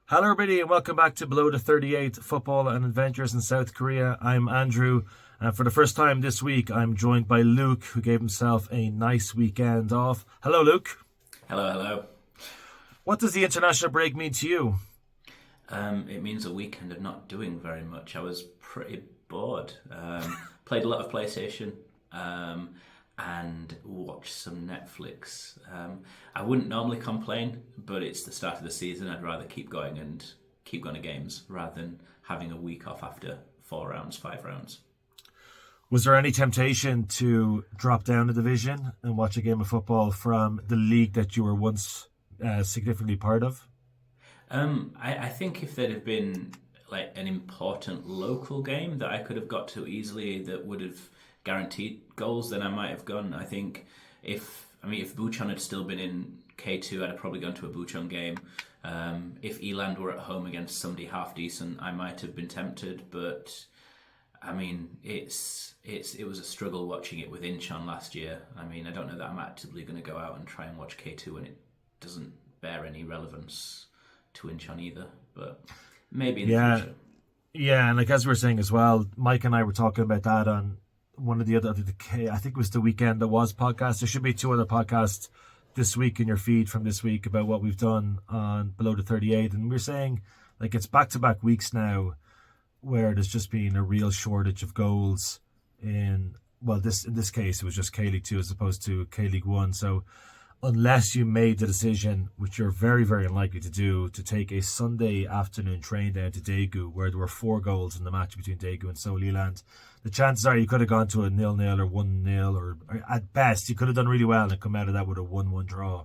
Hello, everybody, and welcome back to Below the 38 Football and Adventures in South Korea. I'm Andrew, and for the first time this week, I'm joined by Luke, who gave himself a nice weekend off. Hello, Luke. Hello, hello. What does the international break mean to you? It means a weekend of not doing very much. I was pretty bored. Played a lot of PlayStation and watched some Netflix. I wouldn't normally complain, but it's the start of the season. I'd rather keep going and keep going to games rather than having a week off after 4 rounds, 5 rounds. Was there any temptation to drop down a division and watch a game of football from the league that you were once significantly part of? I think if there'd have been like an important local game that I could have got to easily that would have guaranteed goals, then I might have gone. I think if Bucheon had still been in K2, I'd have probably gone to a Bucheon game. If Eland were at home against somebody half decent, I might have been tempted, but I mean, it was a struggle watching it with Incheon last year. I mean, I don't know that I'm actively going to go out and try and watch K2 when it doesn't bear any relevance to Incheon either, but maybe in the future. Yeah, and like as we were saying as well, Mike and I were talking about that on one of the other, I think it was the Weekend That Was podcast. There should be two other podcasts this week in your feed from this week about what we've done on Below the 38. And we're saying, like, it's back-to-back weeks now where there's just been a real shortage of goals in this case, it was just K-League 2 as opposed to K-League 1. So unless you made the decision, which you're very, very unlikely to do, to take a Sunday afternoon train down to Daegu, where there were 4 goals in the match between Daegu and Seoul Eland, the chances are you could have gone to a 0-0 or 1-0, or at best, you could have done really well and come out of that with a 1-1 draw.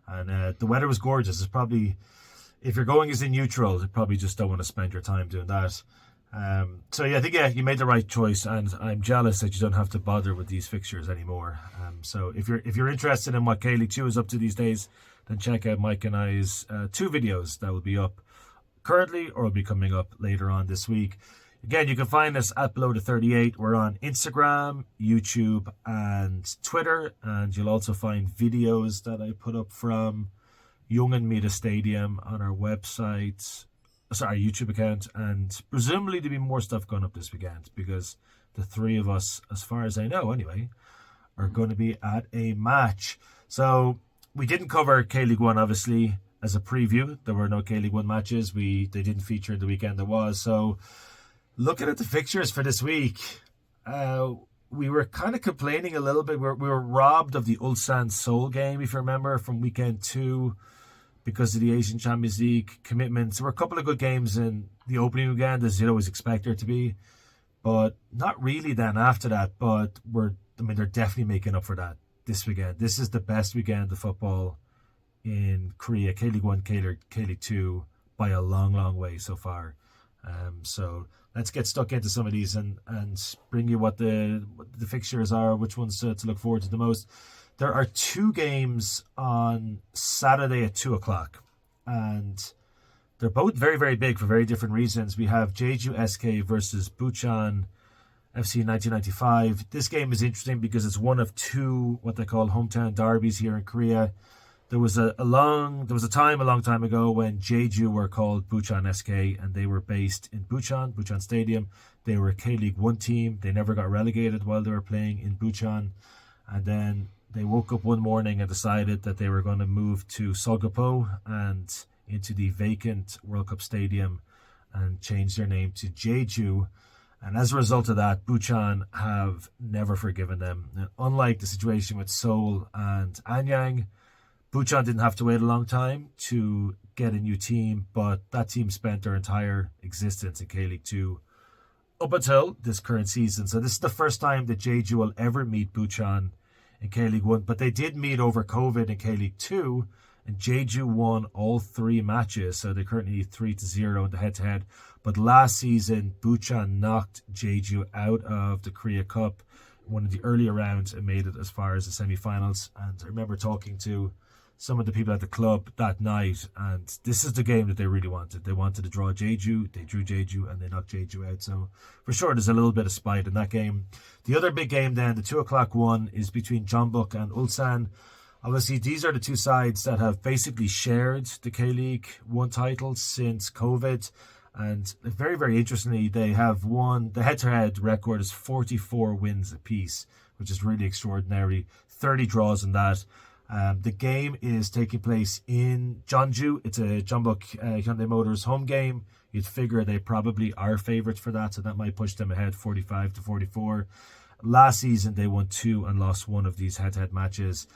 And the weather was gorgeous. It's probably, if you're going as a neutral, you probably just don't want to spend your time doing that. I think you made the right choice, and I'm jealous that you don't have to bother with these fixtures anymore. So if you're interested in what K-League 2 is up to these days, then check out Mike and I's 2 videos that will be up currently or will be coming up later on this week. Again, you can find us at Below the 38. We're on Instagram, YouTube, and Twitter, and you'll also find videos that I put up from Youngin Stadium on our website. Sorry, YouTube account, and presumably there'll be more stuff going up this weekend because the 3 of us, as far as I know anyway, are going to be at a match. So we didn't cover K-League 1 obviously as a preview. There were no K-League 1 matches. They didn't feature in the Weekend That Was. So looking at the fixtures for this week, we were kind of complaining a little bit. We were robbed of the Ulsan Seoul game, if you remember, from Weekend 2. Because of the Asian Champions League commitments. There were a couple of good games in the opening weekend, as you'd always expect there to be, but not really then after that. But they're definitely making up for that this weekend. This is the best weekend of football in Korea, K-League 1, K-League 2, by a long, long way so far. So let's get stuck into some of these and bring you what the fixtures are, which ones to look forward to the most. There are 2 games on Saturday at 2 o'clock, and they're both very, very big for very different reasons. We have Jeju SK versus Bucheon FC 1995. This game is interesting because it's one of 2 what they call hometown derbies here in Korea. There was a long time ago when Jeju were called Bucheon SK, and they were based in Bucheon Stadium. They were a K-League 1 team. They never got relegated while they were playing in Bucheon, and then they woke up one morning and decided that they were going to move to Solgapo and into the vacant World Cup Stadium and change their name to Jeju. And as a result of that, Bucheon have never forgiven them. And unlike the situation with Seoul and Anyang, Bucheon didn't have to wait a long time to get a new team, but that team spent their entire existence in K-League 2 up until this current season. So this is the first time that Jeju will ever meet Bucheon in K-League 1, but they did meet over COVID in K-League 2, and Jeju won all 3 matches, so they're currently 3-0 in the head-to-head. But last season, Bucheon knocked Jeju out of the Korea Cup, one of the earlier rounds, and made it as far as the semi-finals. And I remember talking to some of the people at the club that night, and this is the game that they really wanted. They wanted to draw Jeju, they drew Jeju, and they knocked Jeju out. So for sure, there's a little bit of spite in that game. The other big game then, the 2 o'clock one, is between Jeonbuk and Ulsan. Obviously, these are the two sides that have basically shared the K-League 1 title since COVID. And very, very interestingly, they have won, the head-to-head record is 44 wins apiece, which is really extraordinary. 30 draws in that. The game is taking place in Jeonju. It's a Jeonbuk Hyundai Motors home game. You'd figure they probably are favourites for that, so that might push them ahead 45-44. Last season, they won 2 and lost 1 of these head-to-head matches.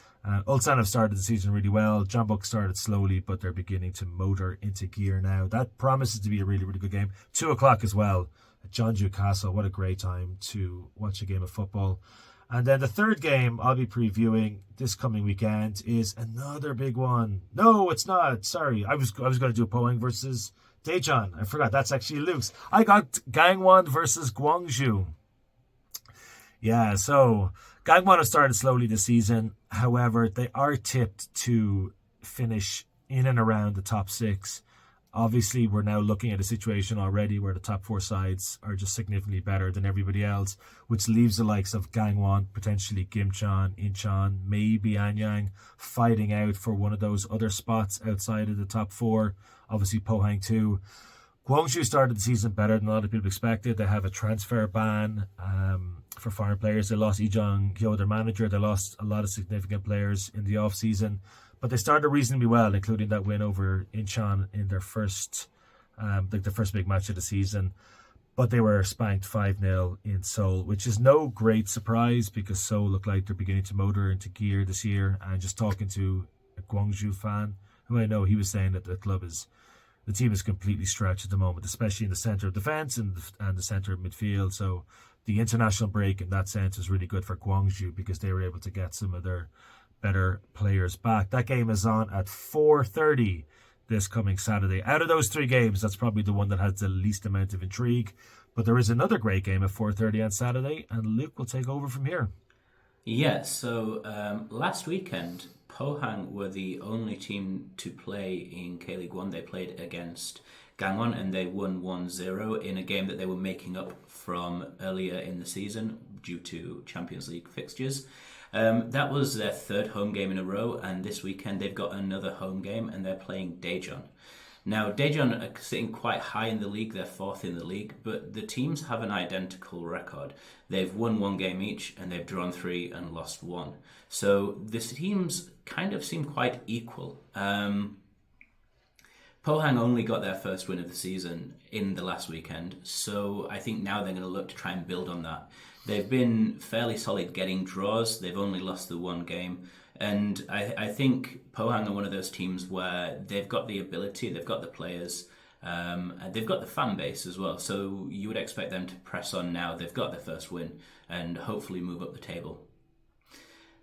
Ulsan have started the season really well. Jeonbuk started slowly, but they're beginning to motor into gear now. That promises to be a really, really good game. 2 o'clock as well at Jeonju Castle. What a great time to watch a game of football. And then the third game I'll be previewing this coming weekend is another big one. No, it's not. Sorry. I was going to do Pohang versus Daejeon. I forgot. That's actually Luke's. I got Gangwon versus Gwangju. Yeah, so Gangwon have started slowly this season. However, they are tipped to finish in and around the top 6. Obviously, we're now looking at a situation already where the top 4 sides are just significantly better than everybody else, which leaves the likes of Gangwon, potentially Gimcheon, Incheon, maybe Anyang, fighting out for one of those other spots outside of the top 4. Obviously, Pohang too. Gwangju started the season better than a lot of people expected. They have a transfer ban for foreign players. They lost Lee Jong-hyo, their manager. They lost a lot of significant players in the off-season. But they started reasonably well, including that win over Incheon in their first big match of the season. But they were spanked 5-0 in Seoul, which is no great surprise because Seoul look like they're beginning to motor into gear this year. And just talking to a Gwangju fan, who I know, he was saying that the team is completely stretched at the moment, especially in the centre of defence and the centre of midfield. So the international break in that sense was really good for Gwangju because they were able to get some of their better players back. That game is on at 4:30 this coming Saturday. Out of those 3 games, that's probably the one that has the least amount of intrigue. But there is another great game at 4:30 on Saturday, and Luke will take over from here. Yeah, so last weekend, Pohang were the only team to play in K-League 1. They played against Gangwon and they won 1-0 in a game that they were making up from earlier in the season due to Champions League fixtures. That was their 3rd home game in a row, and this weekend they've got another home game and they're playing Daejeon. Now, Daejeon are sitting quite high in the league. They're 4th in the league, but the teams have an identical record. They've won 1 game each, and they've drawn 3 and lost 1. So the teams kind of seem quite equal. Pohang only got their first win of the season in the last weekend, so I think now they're going to look to try and build on that. They've been fairly solid getting draws. They've only lost the 1 game. And I think Pohang are one of those teams where they've got the ability, they've got the players, and they've got the fan base as well. So you would expect them to press on now. They've got their first win and hopefully move up the table.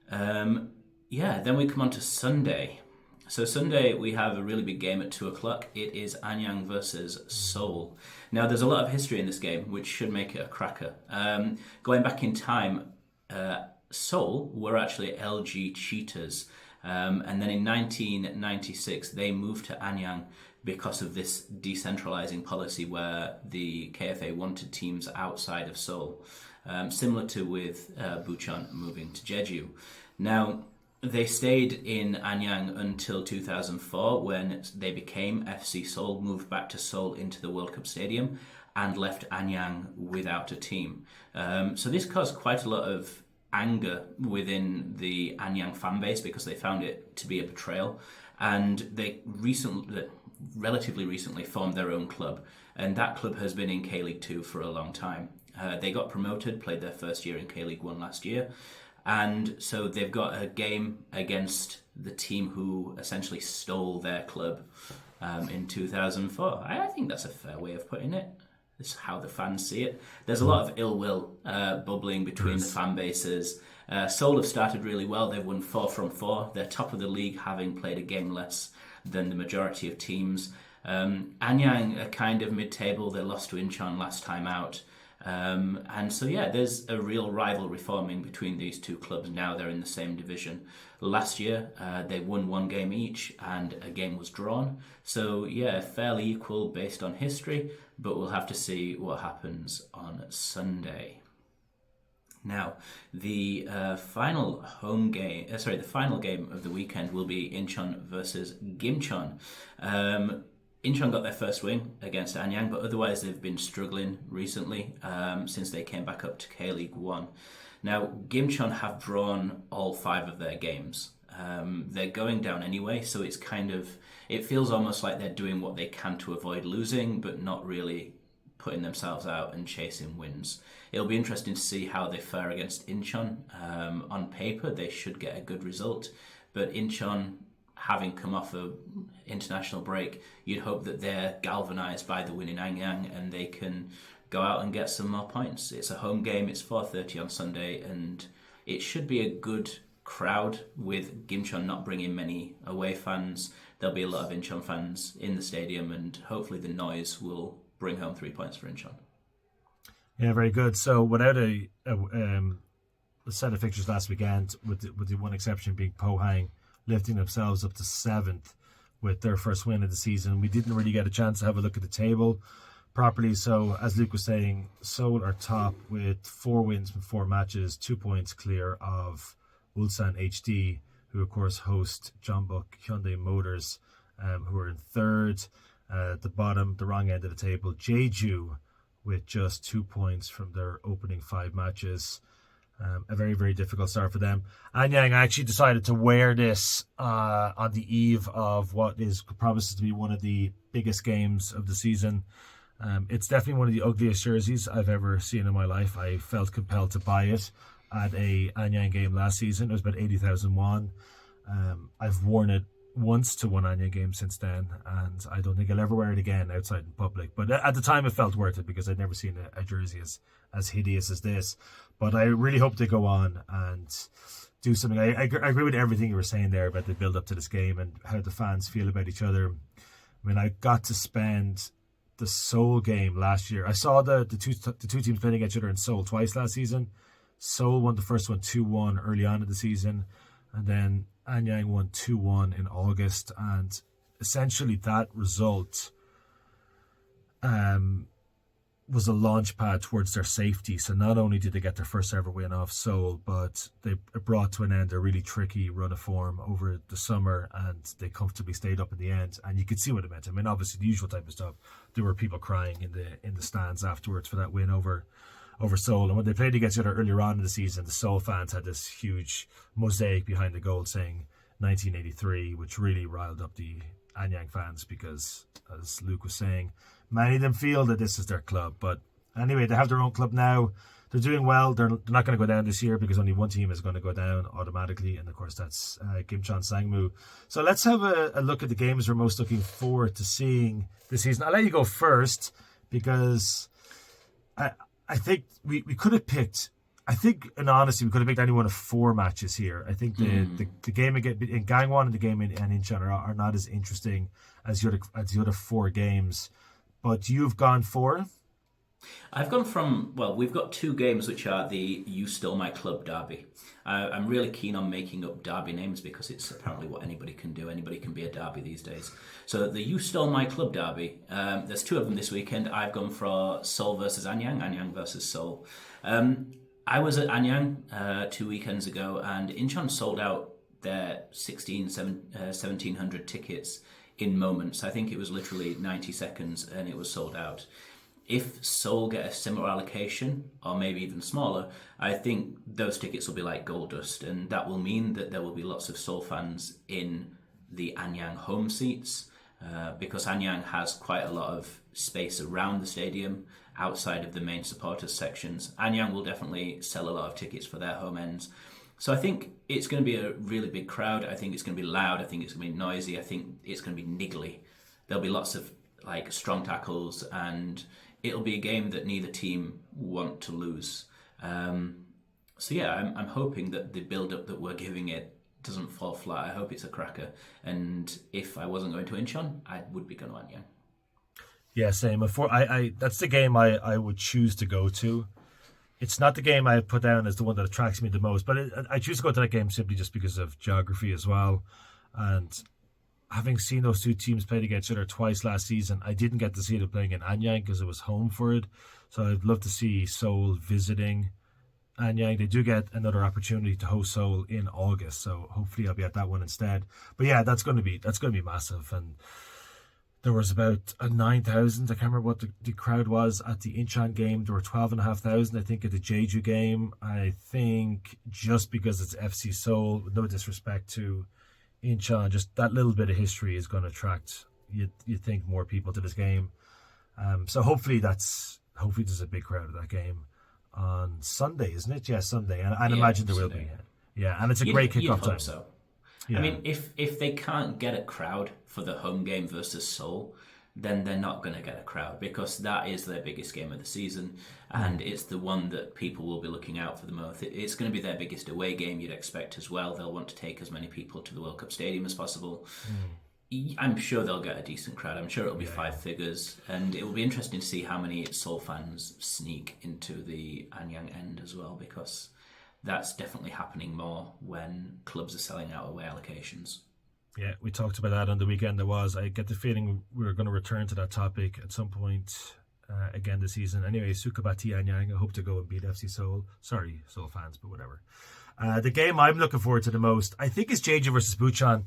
Then we come on to Sunday. So Sunday we have a really big game at 2 o'clock. It is Anyang versus Seoul. Now there's a lot of history in this game, which should make it a cracker. Going back in time, Seoul were actually LG Cheetahs, and then in 1996 they moved to Anyang because of this decentralizing policy where the KFA wanted teams outside of Seoul, similar to with Bucheon moving to Jeju. Now they stayed in Anyang until 2004 when they became FC Seoul, moved back to Seoul into the World Cup Stadium and left Anyang without a team. So this caused quite a lot of anger within the Anyang fan base because they found it to be a betrayal, and they relatively recently formed their own club, and that club has been in K-League 2 for a long time. They got promoted, played their first year in K-League 1 last year, and so they've got a game against the team who essentially stole their club in 2004. I think that's a fair way of putting it. This is how the fans see it. There's a lot of ill will bubbling between the fan bases. Seoul have started really well. They've won 4 from 4. They're top of the league, having played a game less than the majority of teams. Anyang are kind of mid-table. They lost to Incheon last time out. And so, there's a real rivalry forming between these two clubs. Now they're in the same division. Last year, they won 1 game each and a game was drawn. So, fairly equal based on history, but we'll have to see what happens on Sunday. Now, the the final game of the weekend will be Incheon versus Gimcheon. Incheon got their first win against Anyang, but otherwise they've been struggling recently since they came back up to K-League 1. Now, Gimcheon have drawn all 5 of their games. They're going down anyway, so it feels almost like they're doing what they can to avoid losing, but not really putting themselves out and chasing wins. It'll be interesting to see how they fare against Incheon. On paper, they should get a good result, but Incheon, having come off a international break, you'd hope that they're galvanised by the win in Anyang and they can go out and get some more points. It's a home game, it's 4:30 on Sunday, and it should be a good crowd with Gimcheon not bringing many away fans. There'll be a lot of Incheon fans in the stadium, and hopefully the noise will bring home 3 points for Incheon. Yeah, very good. So without a set of fixtures last weekend, with the one exception being Pohang lifting themselves up to 7th with their first win of the season, we didn't really get a chance to have a look at the table properly. So as Luke was saying, Seoul are top with 4 wins from 4 matches, 2 points clear of Ulsan HD, who of course host Jeonbuk Hyundai Motors, who are in 3rd. At the bottom, the wrong end of the table, Jeju with just 2 points from their opening 5 matches. A very, very difficult start for them. Anyang actually decided to wear this on the eve of what promises to be one of the biggest games of the season. It's definitely one of the ugliest jerseys I've ever seen in my life. I felt compelled to buy it at a Anyang game last season. It was about 80,000 won. I've worn it once to one Anyang game since then, and I don't think I'll ever wear it again outside in public. But at the time, it felt worth it because I'd never seen a jersey as hideous as this. But I really hope they go on and do something. I agree with everything you were saying there about the build up to this game and how the fans feel about each other. I mean, I got to spend the Seoul game last year. I saw the two teams playing against each other in Seoul twice last season. Seoul won the first one 2-1 early on in the season, and then Anyang won 2-1 in August, and essentially that result was a launch pad towards their safety. So not only did they get their first ever win off Seoul, but they brought to an end a really tricky run of form over the summer, and they comfortably stayed up in the end. And you could see what it meant. I mean, obviously the usual type of stuff. There were people crying in the stands afterwards for that win over Seoul. And when they played against each other earlier on in the season, the Seoul fans had this huge mosaic behind the goal saying 1983, which really riled up the Anyang fans because, as Luke was saying, many of them feel that this is their club. But anyway, they have their own club now. They're doing well. They're not going to go down this year because only one team is going to go down automatically, and of course that's Gimcheon Sangmu. So let's have a look at the games we're most looking forward to seeing this season. I'll let you go first because I think we could have picked. I think, in honesty, we could have picked any one of 4 matches here. I think the game in Gangwon and the game in Incheon are not as interesting as the other 4 games. But you've gone for? I've gone we've got 2 games which are the You Stole My Club derby. I'm really keen on making up derby names because it's apparently what anybody can do. Anybody can be a derby these days. So the You Stole My Club derby, there's 2 of them this weekend. I've gone for Seoul versus Anyang, Anyang versus Seoul. I was at Anyang 2 weekends ago, and Incheon sold out their 1,700 tickets in moments. I think it was literally 90 seconds and it was sold out. If Seoul get a similar allocation, or maybe even smaller, I think those tickets will be like gold dust, and that will mean that there will be lots of Seoul fans in the Anyang home seats, because Anyang has quite a lot of space around the stadium outside of the main supporters sections. Anyang will definitely sell a lot of tickets for their home ends. So I think it's going to be a really big crowd. I think it's going to be loud. I think it's going to be noisy. I think it's going to be niggly. There'll be lots of strong tackles, and it'll be a game that neither team want to lose. So yeah, I'm hoping that the build-up that we're giving it doesn't fall flat. I hope it's a cracker. And if I wasn't going to Incheon, I would be going to Anyang. Yeah, same. That's the game I would choose to go to. It's not the game I put down as the one that attracts me the most, but I choose to go to that game simply just because of geography as well. And having seen those 2 teams play against each other twice last season, I didn't get to see them playing in Anyang because it was home for it. So I'd love to see Seoul visiting Anyang, they do get another opportunity to host Seoul in August, so hopefully I'll be at that one instead. But yeah, that's going to be massive. And there was about a 9,000. I can't remember what the crowd was at the Incheon game. There were 12,500, I think, at the Jeju game. I think just because it's FC Seoul, with no disrespect to Incheon, just that little bit of history is going to attract, you think, more people to this game. So hopefully there's a big crowd at that game on Sunday, isn't it? Yeah, Sunday. And I'd imagine there will be. Yeah, and it's a great kickoff time. So. Yeah. I mean, if they can't get a crowd for the home game versus Seoul, then they're not going to get a crowd, because that is their biggest game of the season, and it's the one that people will be looking out for the most. It's going to be their biggest away game, you'd expect as well. They'll want to take as many people to the World Cup Stadium as possible. I'm sure they'll get a decent crowd. I'm sure it'll be five figures, and it will be interesting to see how many Seoul fans sneak into the Anyang end as well, because that's definitely happening more when clubs are selling out away allocations. Yeah, we talked about that on the weekend. I get the feeling we're going to return to that topic at some point again this season. Anyway, Sukhabati Anyang, I hope to go and beat FC Seoul. Sorry, Seoul fans, but whatever. The game I'm looking forward to the most, I think, is Jeju versus Bucheon.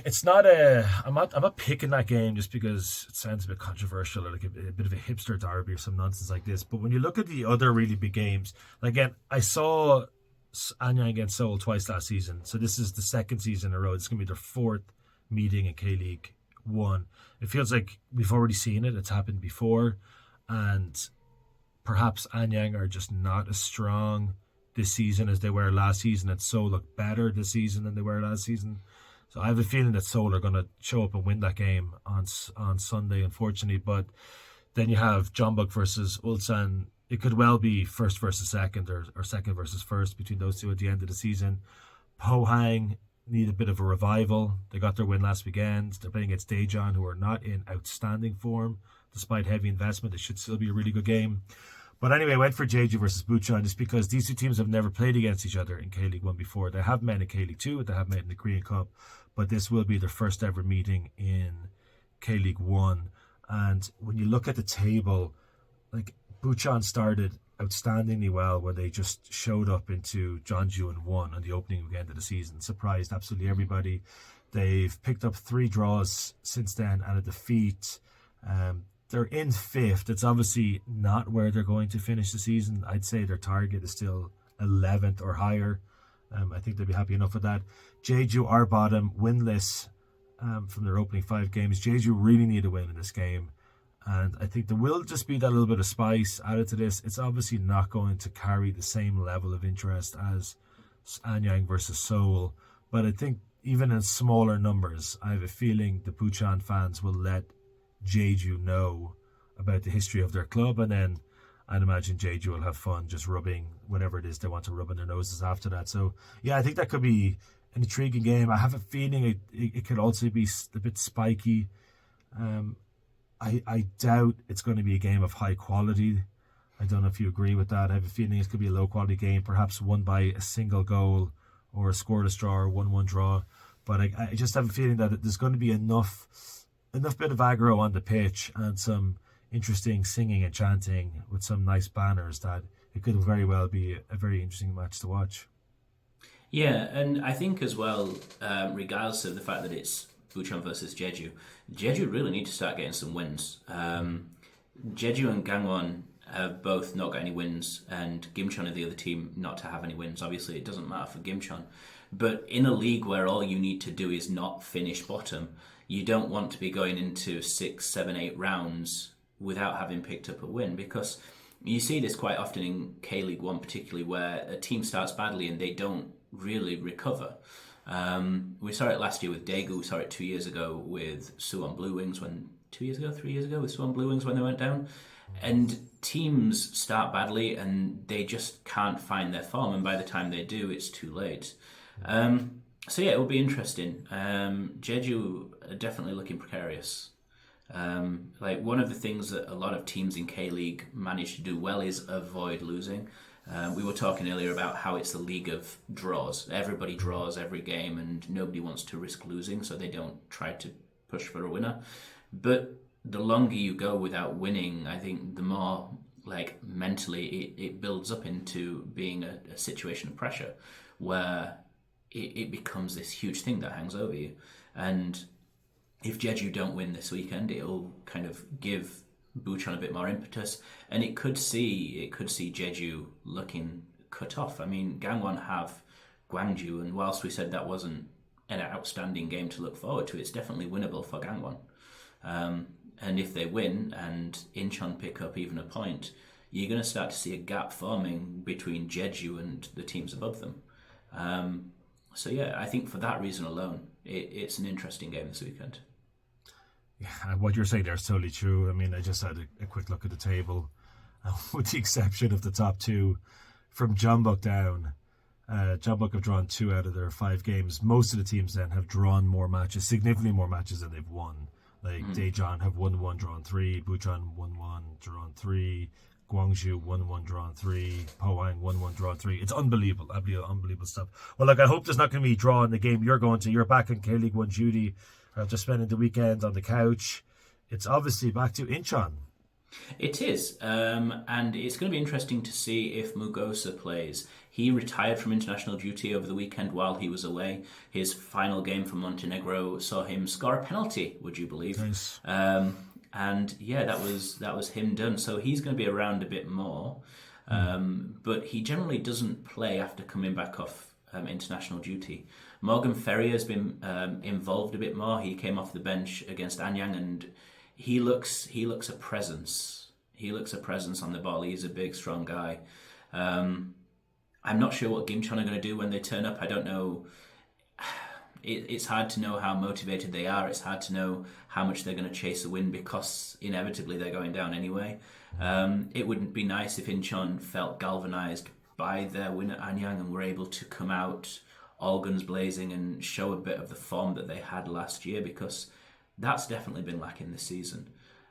It's not I'm not picking that game just because it sounds a bit controversial, or like a bit of a hipster derby or some nonsense like this. But when you look at the other really big games, like, again, I saw Anyang against Seoul twice last season, so this is the second season in a row. It's going to be their fourth meeting in K-League 1. It feels like we've already seen it. It's happened before, and perhaps Anyang are just not as strong this season as they were last season, and Seoul look better this season than they were last season. So I have a feeling that Seoul are going to show up and win that game on Sunday, unfortunately. But then you have Jeonbuk versus Ulsan. It could well be first versus second, or second versus first between those two at the end of the season. Pohang need a bit of a revival. They got their win last weekend. They're playing against Daejeon, who are not in outstanding form. Despite heavy investment, it should still be a really good game. But anyway, I went for Jeju versus Bucheon just because these two teams have never played against each other in K-League 1 before. They have met in K-League 2, they have met in the Korean Cup, but this will be their first ever meeting in K-League 1. And when you look at the table, like, Bucheon started outstandingly well when they just showed up into Jeonju and won on the opening weekend of the season. Surprised absolutely everybody. They've picked up 3 draws since then and a defeat. They're in 5th. It's obviously not where they're going to finish the season. I'd say their target is still 11th or higher. I think they'll be happy enough with that. Jeju are bottom, winless from their opening 5 games. Jeju really need a win in this game. And I think there will just be that little bit of spice added to this. It's obviously not going to carry the same level of interest as Anyang versus Seoul. But I think even in smaller numbers, I have a feeling the Bucheon fans will let Jeju know about the history of their club, and then I'd imagine Jeju will have fun just rubbing whatever it is they want to rub in their noses after that. So yeah, I think that could be an intriguing game. I have a feeling it could also be a bit spiky. I doubt it's going to be a game of high quality. I don't know if you agree with that. I have a feeling it could be a low quality game, perhaps won by a single goal or a scoreless draw or 1-1 draw. But I just have a feeling that there's going to be enough bit of aggro on the pitch and some interesting singing and chanting with some nice banners that it could very well be a very interesting match to watch. Yeah, and I think as well, regardless of the fact that it's Bucheon versus Jeju really need to start getting some wins. Jeju and Gangwon have both not got any wins, and Gimcheon are the other team not to have any wins. Obviously, it doesn't matter for Gimcheon. But in a league where all you need to do is not finish bottom, you don't want to be going into 6, 7, 8 rounds without having picked up a win, because you see this quite often in K-League 1 particularly, where a team starts badly and they don't really recover. We saw it last year with Daegu, we saw it 2 years ago with Suwon Blue Wings, 3 years ago with Suwon Blue Wings when they went down. And teams start badly and they just can't find their form, and by the time they do, it's too late. So yeah, it will be interesting. Jeju are definitely looking precarious. Like, one of the things that a lot of teams in K-League manage to do well is avoid losing. We were talking earlier about how it's a league of draws. Everybody draws every game and nobody wants to risk losing, so they don't try to push for a winner. But the longer you go without winning, I think the more like mentally it builds up into being a situation of pressure where it becomes this huge thing that hangs over you. And if Jeju don't win this weekend, it'll kind of give Bucheon a bit more impetus, and it could see Jeju looking cut off. I mean, Gangwon have Gwangju, and whilst we said that wasn't an outstanding game to look forward to, it's definitely winnable for Gangwon. And if they win and Incheon pick up even a point, you're going to start to see a gap forming between Jeju and the teams above them. So yeah, I think for that reason alone, it's an interesting game this weekend. Yeah, what you're saying there is totally true. I mean, I just had a quick look at the table, with the exception of the top two, from Jeonbuk down. Jeonbuk have drawn 2 out of their 5 games. Most of the teams then have drawn more matches, significantly more matches than they've won. Like Daejeon have 1-1, drawn 3. Bucheon 1-1, drawn 3. Gwangju 1-1, drawn 3. Pohang 1-1, drawn 3. It's unbelievable, unbelievable stuff. Well, look, I hope there's not going to be a draw in the game you're going to. You're back in K-League 1 duty after spending the weekend on the couch. It's obviously back to Incheon. It is, and it's going to be interesting to see if Mugosa plays. He retired from international duty over the weekend while he was away. His final game for Montenegro saw him score a penalty, would you believe? Nice. And yeah, that was him done. So he's going to be around a bit more, but he generally doesn't play after coming back off international duty. Morgan Ferrier has been involved a bit more. He came off the bench against Anyang, and he looks a presence. He looks a presence on the ball. He's a big, strong guy. I'm not sure what Gimcheon are going to do when they turn up. I don't know. It's hard to know how motivated they are. It's hard to know how much they're going to chase a win because inevitably they're going down anyway. It wouldn't be nice if Incheon felt galvanised by their win at Anyang and were able to come out all guns blazing and show a bit of the form that they had last year, because that's definitely been lacking this season.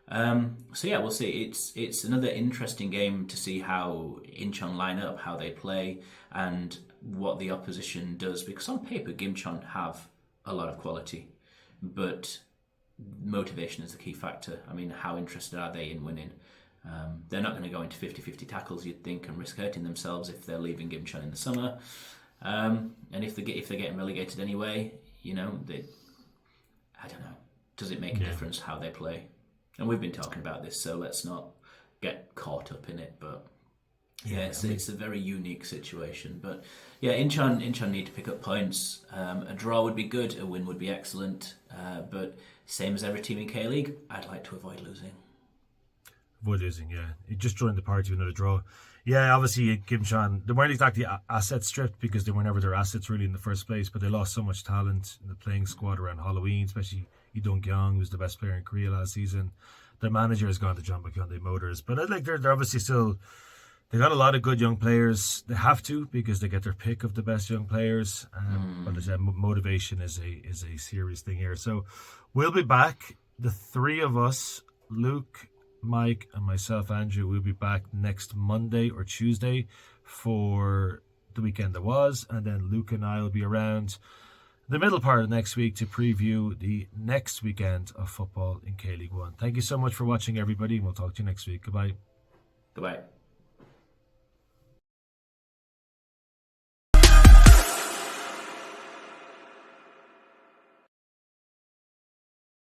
So yeah, we'll see. It's another interesting game to see how Incheon line up, how they play, and what the opposition does. Because on paper, Gimcheon have a lot of quality, but motivation is the key factor. I mean, how interested are they in winning? They're not going to go into 50-50 tackles, you'd think, and risk hurting themselves if they're leaving Gimcheon in the summer. And if they're getting relegated anyway, I don't know. Does it make a difference how they play? And we've been talking about this, so let's not get caught up in it. But it's a very unique situation. But yeah, Incheon need to pick up points. A draw would be good. A win would be excellent. But same as every team in K-League, I'd like to avoid losing. Avoid losing, yeah. You just joined the party with another draw. Yeah, obviously, Gimcheon, they weren't exactly asset stripped because they were never their assets really in the first place, but they lost so much talent in the playing squad around Halloween, especially Lee Dong-kyung, who was the best player in Korea last season. Their manager has gone to Jeonbuk Hyundai Motors, but they're obviously still, they got a lot of good young players. They have to, because they get their pick of the best young players. But as I said, motivation is a serious thing here. So we'll be back, the three of us, Luke, Mike and myself, Andrew, will be back next Monday or Tuesday for the weekend that was, and then Luke and I will be around the middle part of next week to preview the next weekend of football in K-League 1. Thank you so much for watching, everybody, and we'll talk to you next week. Goodbye. Goodbye.